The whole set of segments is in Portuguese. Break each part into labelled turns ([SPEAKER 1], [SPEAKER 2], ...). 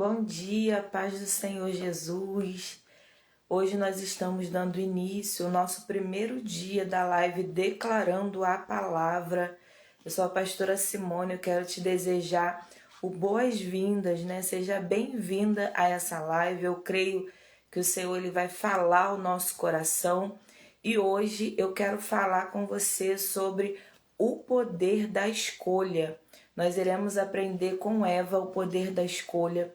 [SPEAKER 1] Bom dia, paz do Senhor Jesus. Hoje nós estamos dando início ao nosso primeiro dia da live declarando a palavra. Eu sou a pastora Simone, eu quero te desejar o boas-vindas, né? Seja bem-vinda a essa live. Eu creio que o Senhor ele vai falar ao nosso coração e hoje eu quero falar com você sobre o poder da escolha. Nós iremos aprender com Eva o poder da escolha.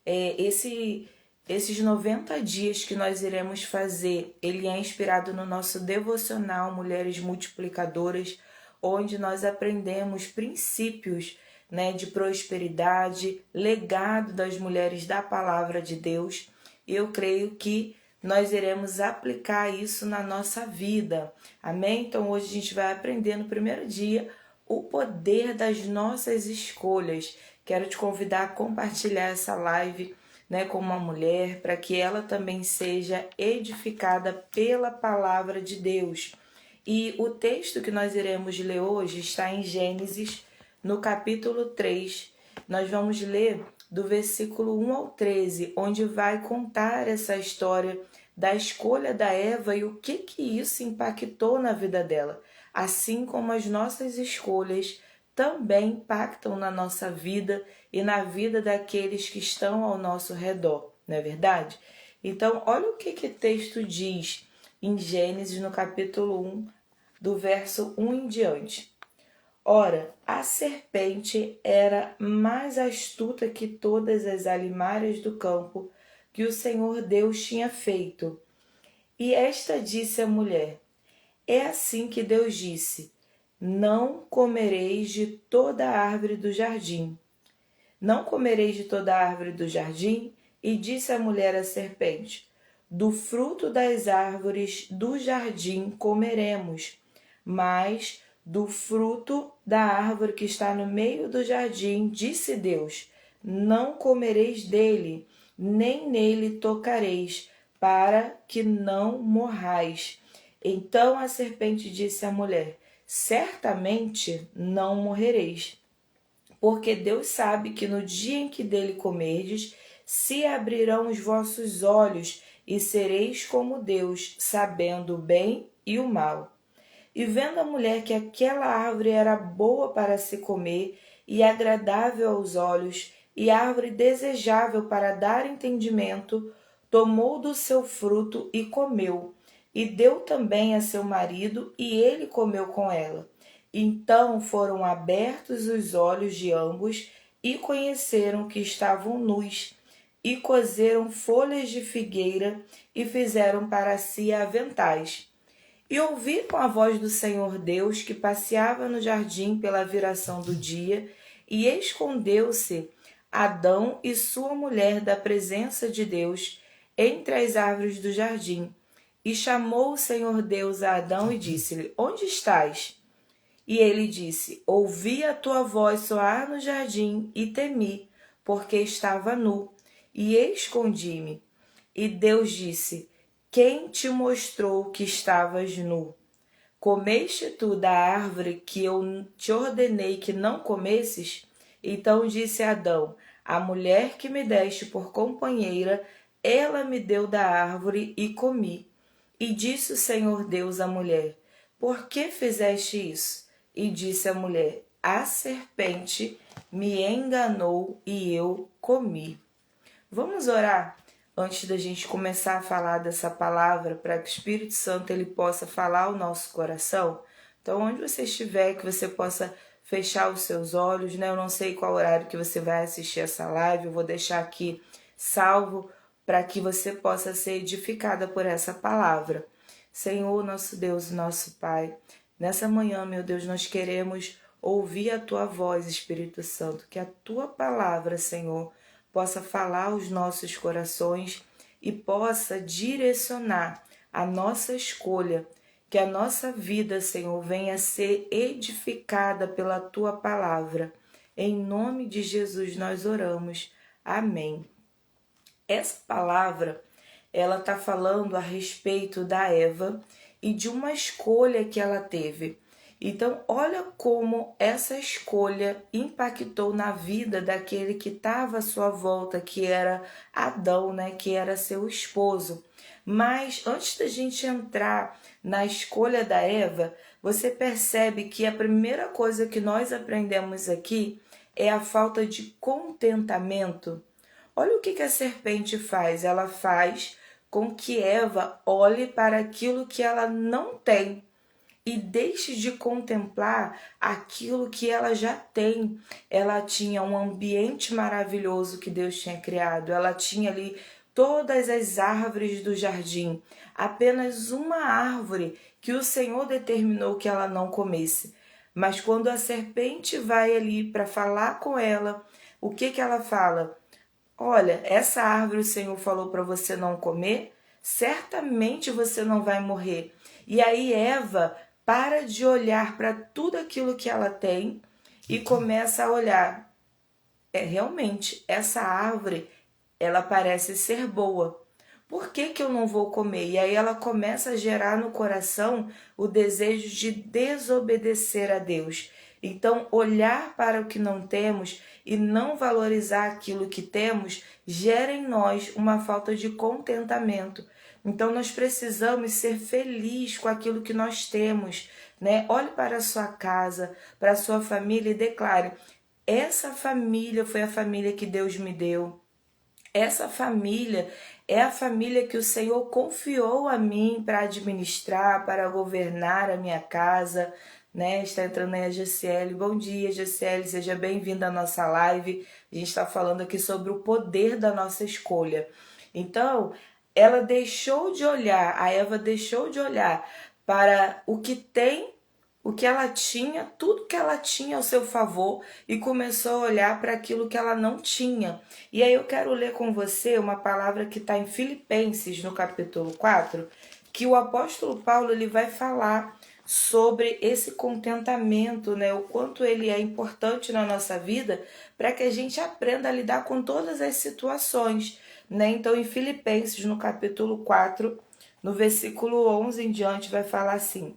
[SPEAKER 1] Esses 90 dias que nós iremos fazer, ele é inspirado no nosso devocional Mulheres Multiplicadoras, onde nós aprendemos princípios, né, de prosperidade, legado das mulheres da palavra de Deus. E eu creio que nós iremos aplicar isso na nossa vida. Amém? Então hoje a gente vai aprender no primeiro dia o poder das nossas escolhas. Quero te convidar a compartilhar essa live, né, com uma mulher, para que ela também seja edificada pela palavra de Deus. E o texto que nós iremos ler hoje está em Gênesis, no capítulo 3. Nós vamos ler do versículo 1 ao 13, onde vai contar essa história da escolha da Eva e o que isso impactou na vida dela. Assim como as nossas escolhas também impactam na nossa vida e na vida daqueles que estão ao nosso redor, não é verdade? Então, olha o que o texto diz em Gênesis, no capítulo 1, do verso 1 em diante. Ora, a serpente era mais astuta que todas as alimárias do campo que o Senhor Deus tinha feito. E esta disse à mulher: é assim que Deus disse: não comereis de toda a árvore do jardim. Não comereis de toda a árvore do jardim? E disse a mulher à serpente: do fruto das árvores do jardim comeremos, mas do fruto da árvore que está no meio do jardim, disse Deus: não comereis dele, nem nele tocareis, para que não morrais. Então a serpente disse à mulher: certamente não morrereis, porque Deus sabe que no dia em que dele comerdes, se abrirão os vossos olhos e sereis como Deus, sabendo o bem e o mal. E vendo a mulher que aquela árvore era boa para se comer e agradável aos olhos, e árvore desejável para dar entendimento, tomou do seu fruto e comeu, e deu também a seu marido, e ele comeu com ela. Então foram abertos os olhos de ambos, e conheceram que estavam nus, e coseram folhas de figueira, e fizeram para si aventais. E ouviram a voz do Senhor Deus que passeava no jardim pela viração do dia, e escondeu-se Adão e sua mulher da presença de Deus entre as árvores do jardim. E chamou o Senhor Deus a Adão e disse-lhe: onde estás? E ele disse: ouvi a tua voz soar no jardim e temi, porque estava nu, e escondi-me. E Deus disse: quem te mostrou que estavas nu? Comeste tu da árvore que eu te ordenei que não comesses? Então disse Adão: a mulher que me deste por companheira, ela me deu da árvore e comi. E disse o Senhor Deus à mulher: por que fizeste isso? E disse a mulher: a serpente me enganou e eu comi. Vamos orar antes da gente começar a falar dessa palavra, para que o Espírito Santo ele possa falar ao nosso coração? Então, onde você estiver, que você possa fechar os seus olhos, né? Eu não sei qual horário que você vai assistir essa live, eu vou deixar aqui salvo para que você possa ser edificada por essa palavra. Senhor, nosso Deus, nosso Pai, nessa manhã, meu Deus, nós queremos ouvir a Tua voz, Espírito Santo, que a Tua palavra, Senhor, possa falar aos nossos corações e possa direcionar a nossa escolha, que a nossa vida, Senhor, venha a ser edificada pela Tua palavra. Em nome de Jesus nós oramos. Amém. Essa palavra, ela está falando a respeito da Eva e de uma escolha que ela teve. Então, olha como essa escolha impactou na vida daquele que estava à sua volta, que era Adão, né, que era seu esposo. Mas antes da gente entrar na escolha da Eva, você percebe que a primeira coisa que nós aprendemos aqui é a falta de contentamento. Olha o que a serpente faz. Ela faz com que Eva olhe para aquilo que ela não tem e deixe de contemplar aquilo que ela já tem. Ela tinha um ambiente maravilhoso que Deus tinha criado, ela tinha ali todas as árvores do jardim, apenas uma árvore que o Senhor determinou que ela não comesse. Mas quando a serpente vai ali para falar com ela, o que ela fala? Olha, essa árvore o Senhor falou para você não comer, certamente você não vai morrer. E aí Eva para de olhar para tudo aquilo que ela tem e começa a olhar. Realmente, essa árvore, ela parece ser boa. Por que eu não vou comer? E aí ela começa a gerar no coração o desejo de desobedecer a Deus. Então, olhar para o que não temos e não valorizar aquilo que temos gera em nós uma falta de contentamento. Então, nós precisamos ser felizes com aquilo que nós temos, né? Olhe para a sua casa, para a sua família e declare: essa família foi a família que Deus me deu. Essa família é a família que o Senhor confiou a mim para administrar, para governar a minha casa, né? Está entrando aí a GCL. Bom dia, GCL, seja bem-vinda à nossa live. A gente está falando aqui sobre o poder da nossa escolha. Então, ela deixou de olhar, a Eva deixou de olhar para o que tem, o que ela tinha, tudo que ela tinha ao seu favor e começou a olhar para aquilo que ela não tinha. E aí eu quero ler com você uma palavra que está em Filipenses, no capítulo 4, que o apóstolo Paulo ele vai falar sobre esse contentamento, né? O quanto ele é importante na nossa vida para que a gente aprenda a lidar com todas as situações, né? Então, em Filipenses, no capítulo 4, no versículo 11 em diante, vai falar assim: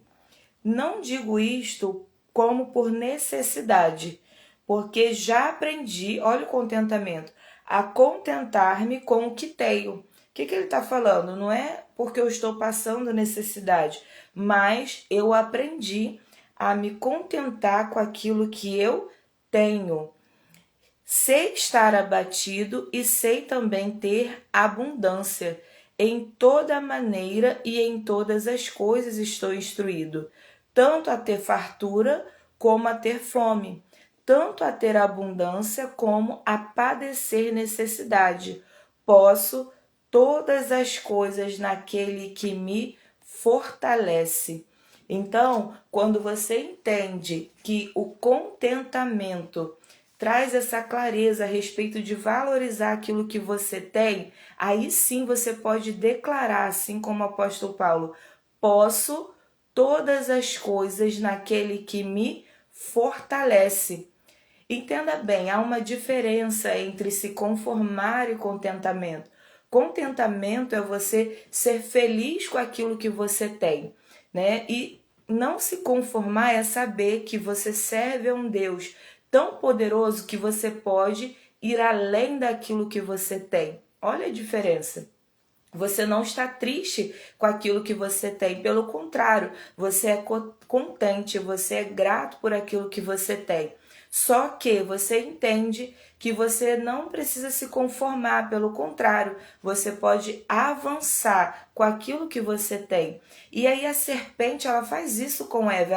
[SPEAKER 1] não digo isto como por necessidade, porque já aprendi, olha o contentamento, a contentar-me com o que tenho. O que ele está falando? Não é porque eu estou passando necessidade, mas eu aprendi a me contentar com aquilo que eu tenho. Sei estar abatido e sei também ter abundância. Em toda maneira e em todas as coisas estou instruído, tanto a ter fartura como a ter fome, tanto a ter abundância como a padecer necessidade. Posso todas as coisas naquele que me fortalece. Então, quando você entende que o contentamento traz essa clareza a respeito de valorizar aquilo que você tem, aí sim você pode declarar, assim como o apóstolo Paulo: posso todas as coisas naquele que me fortalece. Entenda bem, há uma diferença entre se conformar e contentamento. Contentamento é você ser feliz com aquilo que você tem, né? E não se conformar é saber que você serve a um Deus tão poderoso que você pode ir além daquilo que você tem. Olha a diferença. Você não está triste com aquilo que você tem, pelo contrário, você é contente, você é grato por aquilo que você tem. Só que você entende que você não precisa se conformar, pelo contrário, você pode avançar com aquilo que você tem. E aí a serpente, ela faz isso com Eva,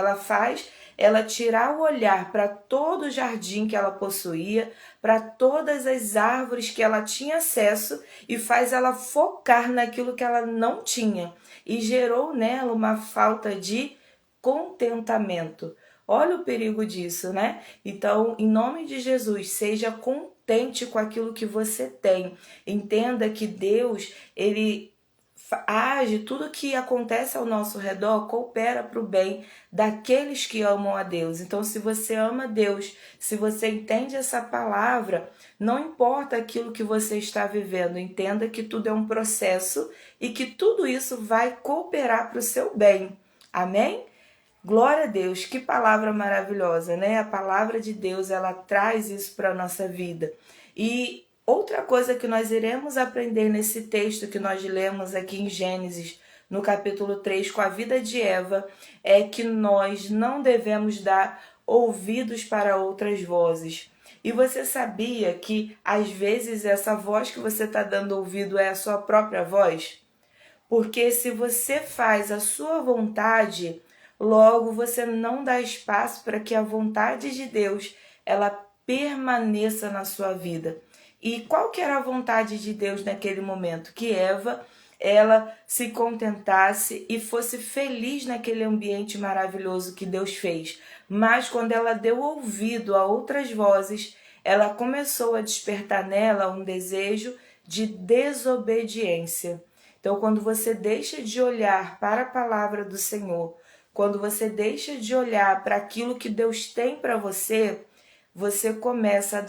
[SPEAKER 1] ela tirar o olhar para todo o jardim que ela possuía, para todas as árvores que ela tinha acesso e faz ela focar naquilo que ela não tinha e gerou nela uma falta de contentamento. Olha o perigo disso, né? Então, em nome de Jesus, seja contente com aquilo que você tem. Entenda que Deus, ele age, tudo que acontece ao nosso redor coopera para o bem daqueles que amam a Deus. Então, se você ama Deus, se você entende essa palavra, não importa aquilo que você está vivendo, entenda que tudo é um processo e que tudo isso vai cooperar para o seu bem. Amém? Glória a Deus, que palavra maravilhosa, né? A palavra de Deus, ela traz isso para a nossa vida. E outra coisa que nós iremos aprender nesse texto que nós lemos aqui em Gênesis, no capítulo 3, com a vida de Eva, é que nós não devemos dar ouvidos para outras vozes. E você sabia que às vezes essa voz que você está dando ouvido é a sua própria voz? Porque se você faz a sua vontade, logo você não dá espaço para que a vontade de Deus ela permaneça na sua vida. E qual que era a vontade de Deus naquele momento? Que Eva ela se contentasse e fosse feliz naquele ambiente maravilhoso que Deus fez. Mas quando ela deu ouvido a outras vozes, ela começou a despertar nela um desejo de desobediência. Então, quando você deixa de olhar para a palavra do Senhor, quando você deixa de olhar para aquilo que Deus tem para você, você começa a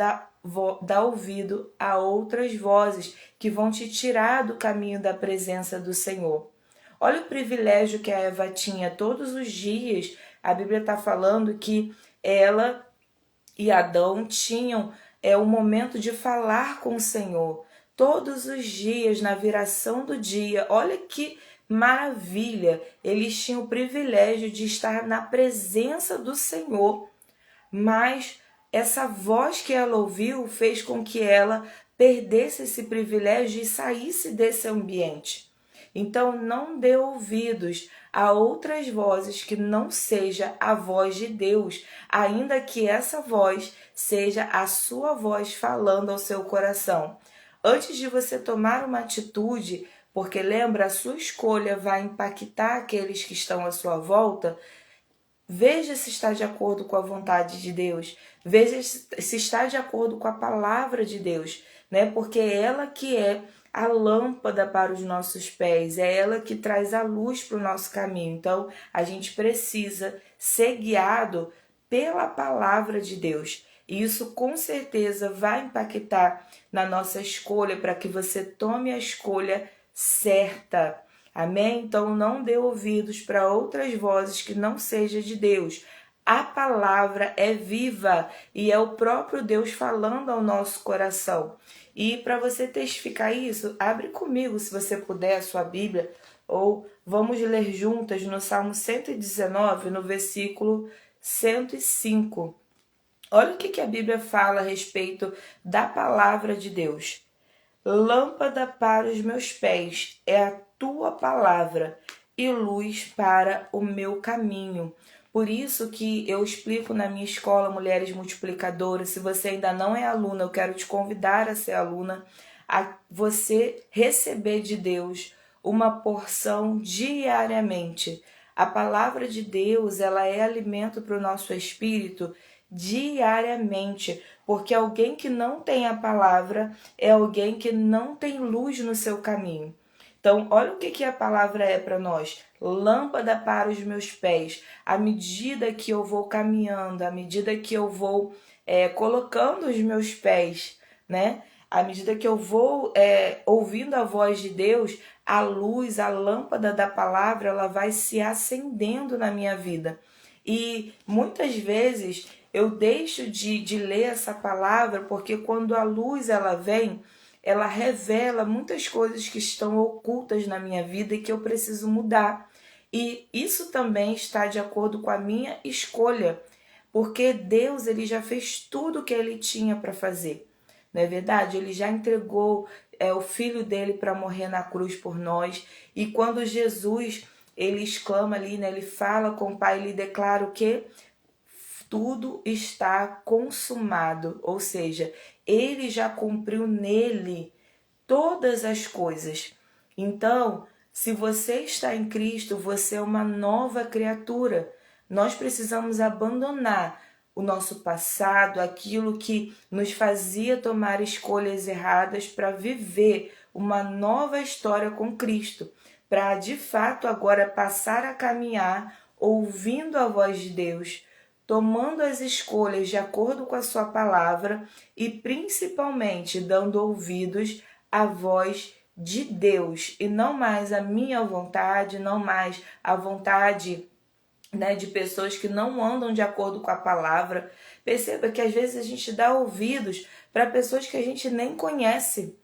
[SPEAKER 1] dar ouvido a outras vozes que vão te tirar do caminho da presença do Senhor. Olha o privilégio que a Eva tinha todos os dias. A Bíblia está falando que ela e Adão tinham um momento de falar com o Senhor. Todos os dias, na viração do dia, olha que maravilha! Eles tinham o privilégio de estar na presença do Senhor, mas essa voz que ela ouviu fez com que ela perdesse esse privilégio e saísse desse ambiente. Então, não dê ouvidos a outras vozes que não seja a voz de Deus, ainda que essa voz seja a sua voz falando ao seu coração. Antes de você tomar uma atitude, porque lembra, a sua escolha vai impactar aqueles que estão à sua volta, veja se está de acordo com a vontade de Deus, veja se está de acordo com a palavra de Deus, né? Porque é ela que é a lâmpada para os nossos pés, é ela que traz a luz para o nosso caminho. Então, a gente precisa ser guiado pela palavra de Deus. E isso com certeza vai impactar na nossa escolha para que você tome a escolha certa. Amém? Então não dê ouvidos para outras vozes que não seja de Deus. A palavra é viva e é o próprio Deus falando ao nosso coração. E para você testificar isso, abre comigo, se você puder, a sua Bíblia, ou vamos ler juntas no Salmo 119, no versículo 105. Olha o que a Bíblia fala a respeito da palavra de Deus. Lâmpada para os meus pés é a tua palavra e luz para o meu caminho. Por isso que eu explico na minha escola Mulheres Multiplicadoras. Se você ainda não é aluna, eu quero te convidar a ser aluna, a você receber de Deus uma porção diariamente. A palavra de Deus, ela é alimento para o nosso espírito diariamente, porque alguém que não tem a palavra é alguém que não tem luz no seu caminho. Então, olha o que a palavra é para nós. Lâmpada para os meus pés. À medida que eu vou caminhando, à medida que eu vou colocando os meus pés, né? À medida que eu vou ouvindo a voz de Deus, a luz, a lâmpada da palavra, ela vai se acendendo na minha vida. E muitas vezes eu deixo de ler essa palavra porque quando a luz ela vem, ela revela muitas coisas que estão ocultas na minha vida e que eu preciso mudar. E isso também está de acordo com a minha escolha, porque Deus ele já fez tudo o que ele tinha para fazer. Não é verdade? Ele já entregou o filho dele para morrer na cruz por nós. E quando Jesus ele exclama ali, né? Ele fala com o Pai, ele declara o quê? Tudo está consumado, ou seja, ele já cumpriu nele todas as coisas. Então, se você está em Cristo, você é uma nova criatura. Nós precisamos abandonar o nosso passado, aquilo que nos fazia tomar escolhas erradas para viver uma nova história com Cristo, para de fato agora passar a caminhar ouvindo a voz de Deus, tomando as escolhas de acordo com a sua palavra e principalmente dando ouvidos à voz de Deus e não mais a minha vontade, não mais a vontade né, de pessoas que não andam de acordo com a palavra. Perceba que às vezes a gente dá ouvidos para pessoas que a gente nem conhece.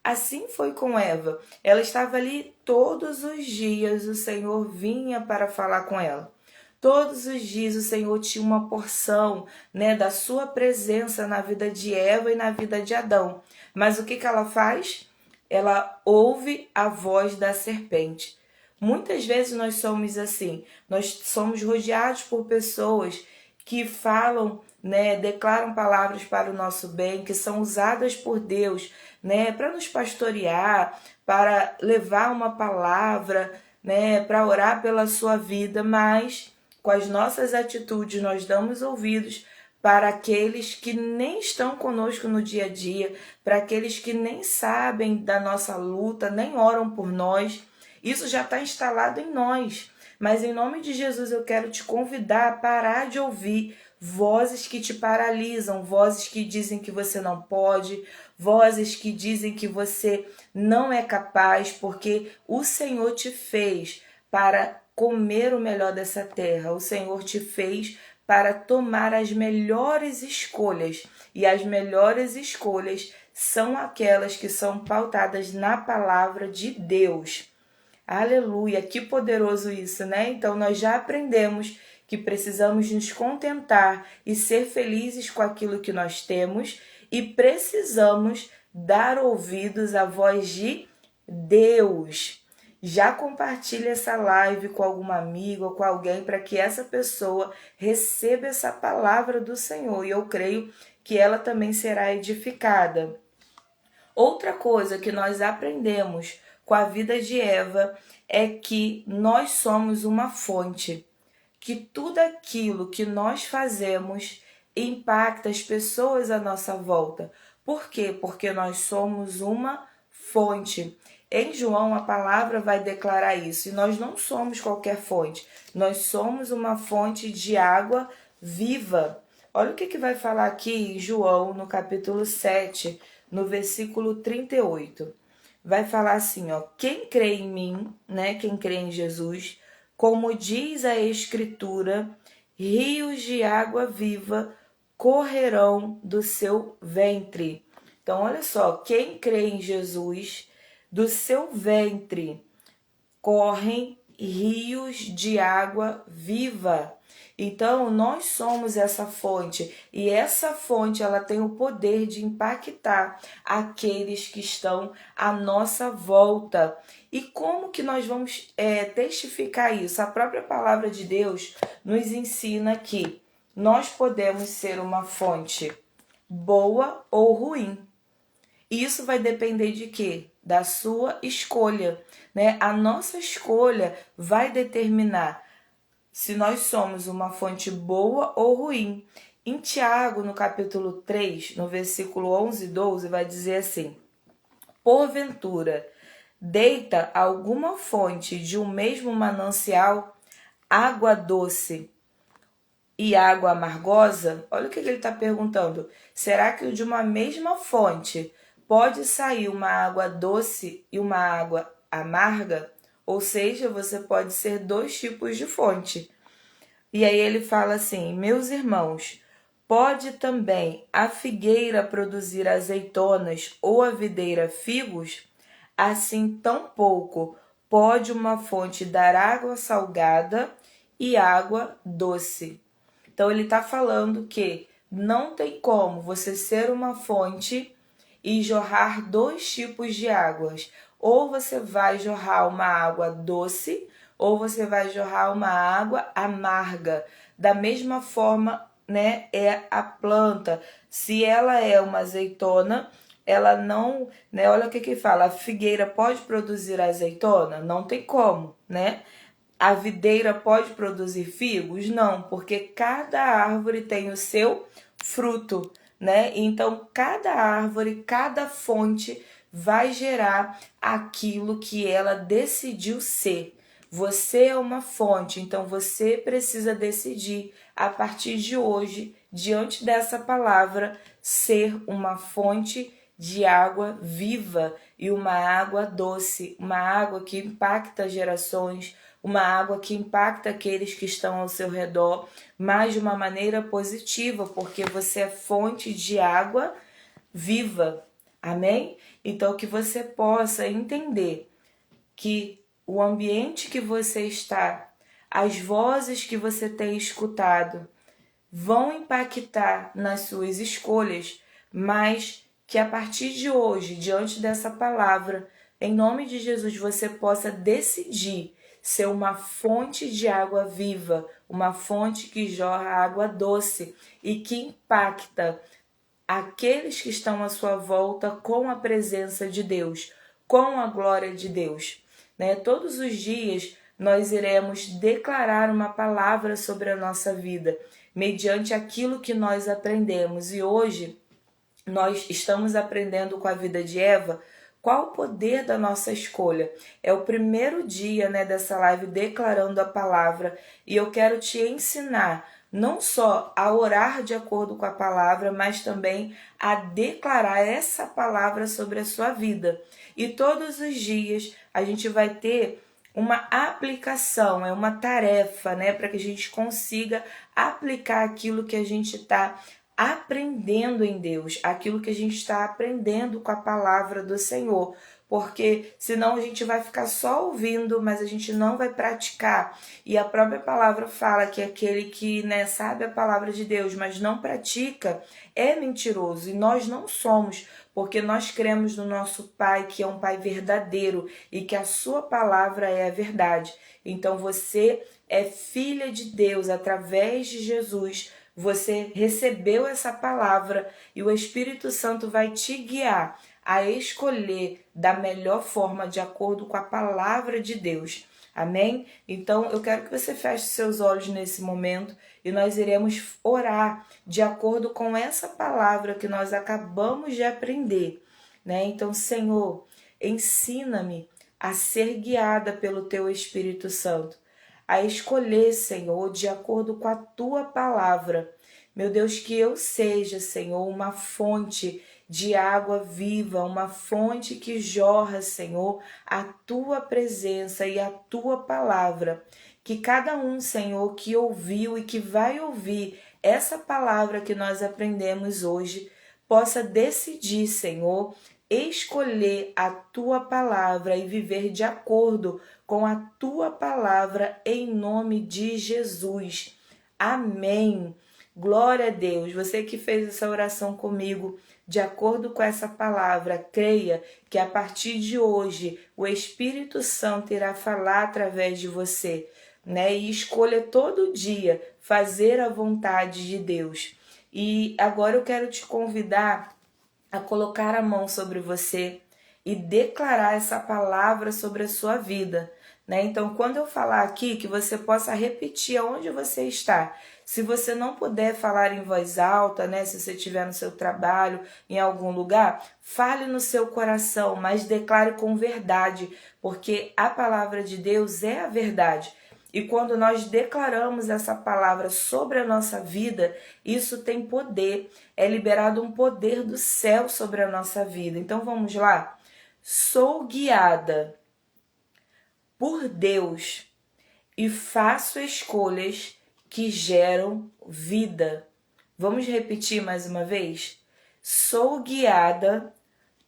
[SPEAKER 1] Assim foi com Eva. Ela estava ali todos os dias, o Senhor vinha para falar com ela. Todos os dias o Senhor tinha uma porção, né, da sua presença na vida de Eva e na vida de Adão. Mas o que que ela faz? Ela ouve a voz da serpente. Muitas vezes nós somos assim, nós somos rodeados por pessoas que falam, né, declaram palavras para o nosso bem, que são usadas por Deus, né, para nos pastorear, para levar uma palavra, né, para orar pela sua vida, mas com as nossas atitudes nós damos ouvidos para aqueles que nem estão conosco no dia a dia, para aqueles que nem sabem da nossa luta, nem oram por nós. Isso já está instalado em nós. Mas em nome de Jesus eu quero te convidar a parar de ouvir vozes que te paralisam, vozes que dizem que você não pode, vozes que dizem que você não é capaz, porque o Senhor te fez para comer o melhor dessa terra. O Senhor te fez para tomar as melhores escolhas. E as melhores escolhas são aquelas que são pautadas na palavra de Deus. Aleluia, que poderoso isso, né? Então nós já aprendemos que precisamos nos contentar e ser felizes com aquilo que nós temos e precisamos dar ouvidos à voz de Deus. Já compartilhe essa live com algum amigo ou com alguém para que essa pessoa receba essa palavra do Senhor e eu creio que ela também será edificada. Outra coisa que nós aprendemos com a vida de Eva é que nós somos uma fonte, que tudo aquilo que nós fazemos impacta as pessoas à nossa volta. Por quê? Porque nós somos uma fonte. Em João a palavra vai declarar isso, e nós não somos qualquer fonte, nós somos uma fonte de água viva. Olha o que vai falar aqui em João, no capítulo 7, no versículo 38. Vai falar assim, ó, quem crê em mim, né, quem crê em Jesus, como diz a Escritura, rios de água viva correrão do seu ventre. Então, olha só, quem crê em Jesus, do seu ventre correm rios de água viva. Então, nós somos essa fonte e essa fonte ela tem o poder de impactar aqueles que estão à nossa volta. E como que nós vamos testificar isso? A própria palavra de Deus nos ensina que nós podemos ser uma fonte boa ou ruim. E isso vai depender de quê? Da sua escolha, né? A nossa escolha vai determinar se nós somos uma fonte boa ou ruim. Em Tiago, no capítulo 3, no versículo 11 e 12, vai dizer assim: porventura, deita alguma fonte de um mesmo manancial água doce e água amargosa? Olha o que ele está perguntando. Será que de uma mesma fonte pode sair uma água doce e uma água amarga? Ou seja, você pode ser dois tipos de fonte. E aí ele fala assim: meus irmãos, pode também a figueira produzir azeitonas ou a videira figos? Assim tampouco pode uma fonte dar água salgada e água doce. Então ele está falando que não tem como você ser uma fonte e jorrar dois tipos de águas. Ou você vai jorrar uma água doce, ou você vai jorrar uma água amarga. Da mesma forma, né, é a planta. Se ela é uma azeitona, ela não, né, olha o que fala, a figueira pode produzir azeitona? Não tem como, né? A videira pode produzir figos? Não, porque cada árvore tem o seu fruto, né? Então, cada árvore, cada fonte vai gerar aquilo que ela decidiu ser. Você é uma fonte, então você precisa decidir a partir de hoje, diante dessa palavra, ser uma fonte de água viva e uma água doce, uma água que impacta gerações, uma água que impacta aqueles que estão ao seu redor, mas de uma maneira positiva, porque você é fonte de água viva. Amém? Então que você possa entender que o ambiente que você está, as vozes que você tem escutado, vão impactar nas suas escolhas, mas que a partir de hoje, diante dessa palavra, em nome de Jesus, você possa decidir ser uma fonte de água viva, uma fonte que jorra água doce e que impacta aqueles que estão à sua volta com a presença de Deus, com a glória de Deus. Todos os dias nós iremos declarar uma palavra sobre a nossa vida, mediante aquilo que nós aprendemos. E hoje nós estamos aprendendo com a vida de Eva qual o poder da nossa escolha. É o primeiro dia dessa live declarando a palavra e eu quero te ensinar não só a orar de acordo com a palavra, mas também a declarar essa palavra sobre a sua vida. E todos os dias a gente vai ter uma aplicação, é uma tarefa, para que a gente consiga aplicar aquilo que a gente está aprendendo em Deus, aquilo que a gente está aprendendo com a palavra do Senhor, porque senão a gente vai ficar só ouvindo, mas a gente não vai praticar. E a própria palavra fala que aquele que sabe a palavra de Deus, mas não pratica, é mentiroso. E nós não somos, porque nós cremos no nosso Pai, que é um Pai verdadeiro e que a sua palavra é a verdade. Então você é filha de Deus através de Jesus. Você recebeu essa palavra e o Espírito Santo vai te guiar a escolher da melhor forma de acordo com a palavra de Deus. Amém? Então eu quero que você feche seus olhos nesse momento e nós iremos orar de acordo com essa palavra que nós acabamos de aprender. Então, Senhor, ensina-me a ser guiada pelo Teu Espírito Santo, a escolher, Senhor, de acordo com a Tua palavra. Meu Deus, que eu seja, Senhor, uma fonte de água viva, uma fonte que jorra, Senhor, a Tua presença e a Tua palavra. Que cada um, Senhor, que ouviu e que vai ouvir essa palavra que nós aprendemos hoje, possa decidir, Senhor, escolher a Tua palavra e viver de acordo com a Tua palavra em nome de Jesus. Amém. Glória a Deus. Você que fez essa oração comigo, de acordo com essa palavra, creia que a partir de hoje o Espírito Santo irá falar através de você, E escolha todo dia fazer a vontade de Deus. E agora eu quero te convidar a colocar a mão sobre você e declarar essa palavra sobre a sua vida. Então, quando eu falar aqui, que você possa repetir aonde você está. Se você não puder falar em voz alta, se você estiver no seu trabalho, em algum lugar, fale no seu coração, mas declare com verdade, porque a palavra de Deus é a verdade. E quando nós declaramos essa palavra sobre a nossa vida, isso tem poder, é liberado um poder do céu sobre a nossa vida. Então vamos lá? Sou guiada por Deus e faço escolhas que geram vida. Vamos repetir mais uma vez? Sou guiada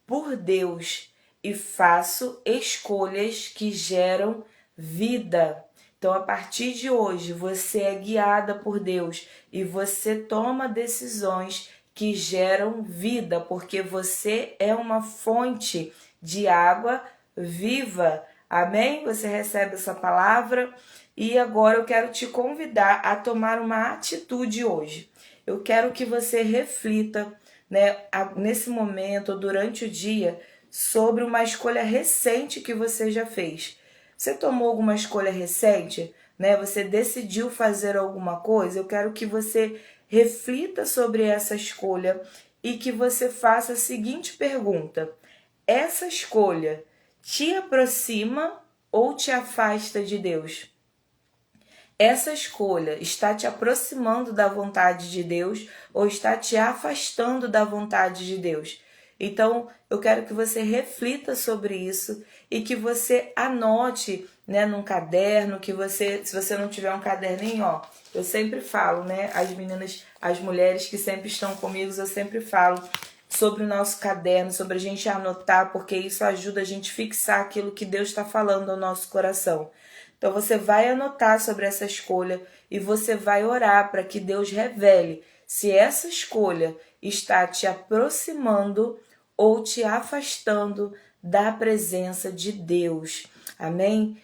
[SPEAKER 1] por Deus e faço escolhas que geram vida. Então, a partir de hoje, você é guiada por Deus e você toma decisões que geram vida, porque você é uma fonte de água viva. Amém? Você recebe essa palavra e agora eu quero te convidar a tomar uma atitude hoje. Eu quero que você reflita, nesse momento, durante o dia, sobre uma escolha recente que você já fez. Você tomou alguma escolha recente? Você decidiu fazer alguma coisa? Eu quero que você reflita sobre essa escolha e que você faça a seguinte pergunta: essa escolha te aproxima ou te afasta de Deus? Essa escolha está te aproximando da vontade de Deus ou está te afastando da vontade de Deus? Então, eu quero que você reflita sobre isso e que você anote, né, num caderno, que você, se você não tiver um caderninho, ó, eu sempre falo, né, as meninas, as mulheres que sempre estão comigo, eu sempre falo sobre o nosso caderno, sobre a gente anotar, porque isso ajuda a gente fixar aquilo que Deus está falando ao nosso coração. Então você vai anotar sobre essa escolha e você vai orar para que Deus revele se essa escolha está te aproximando ou te afastando da presença de Deus. Amém?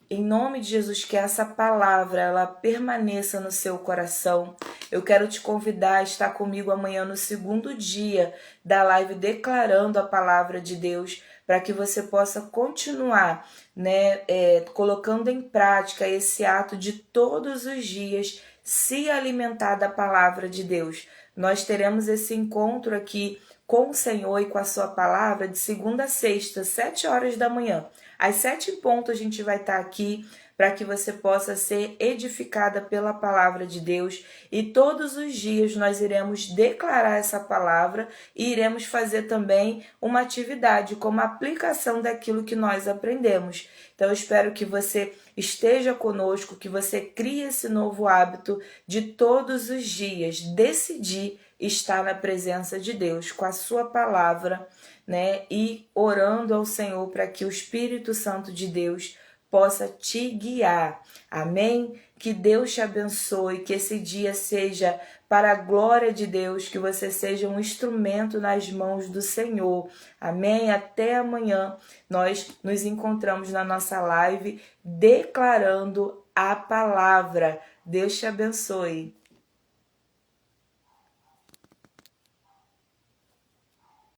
[SPEAKER 1] Em nome de Jesus, que essa palavra ela permaneça no seu coração. Eu quero te convidar a estar comigo amanhã no segundo dia da live declarando a palavra de Deus, para que você possa continuar, né, colocando em prática esse ato de todos os dias se alimentar da palavra de Deus. Nós teremos esse encontro aqui com o Senhor e com a sua palavra de segunda a sexta, 7 horas da manhã. Às 7 em ponto a gente vai estar aqui para que você possa ser edificada pela palavra de Deus, e todos os dias nós iremos declarar essa palavra e iremos fazer também uma atividade como aplicação daquilo que nós aprendemos. Então eu espero que você esteja conosco, que você crie esse novo hábito de todos os dias decidir estar na presença de Deus com a sua palavra, né? E orando ao Senhor para que o Espírito Santo de Deus possa te guiar. Amém? Que Deus te abençoe, que esse dia seja para a glória de Deus, que você seja um instrumento nas mãos do Senhor. Amém? Até amanhã nós nos encontramos na nossa live declarando a palavra. Deus te abençoe.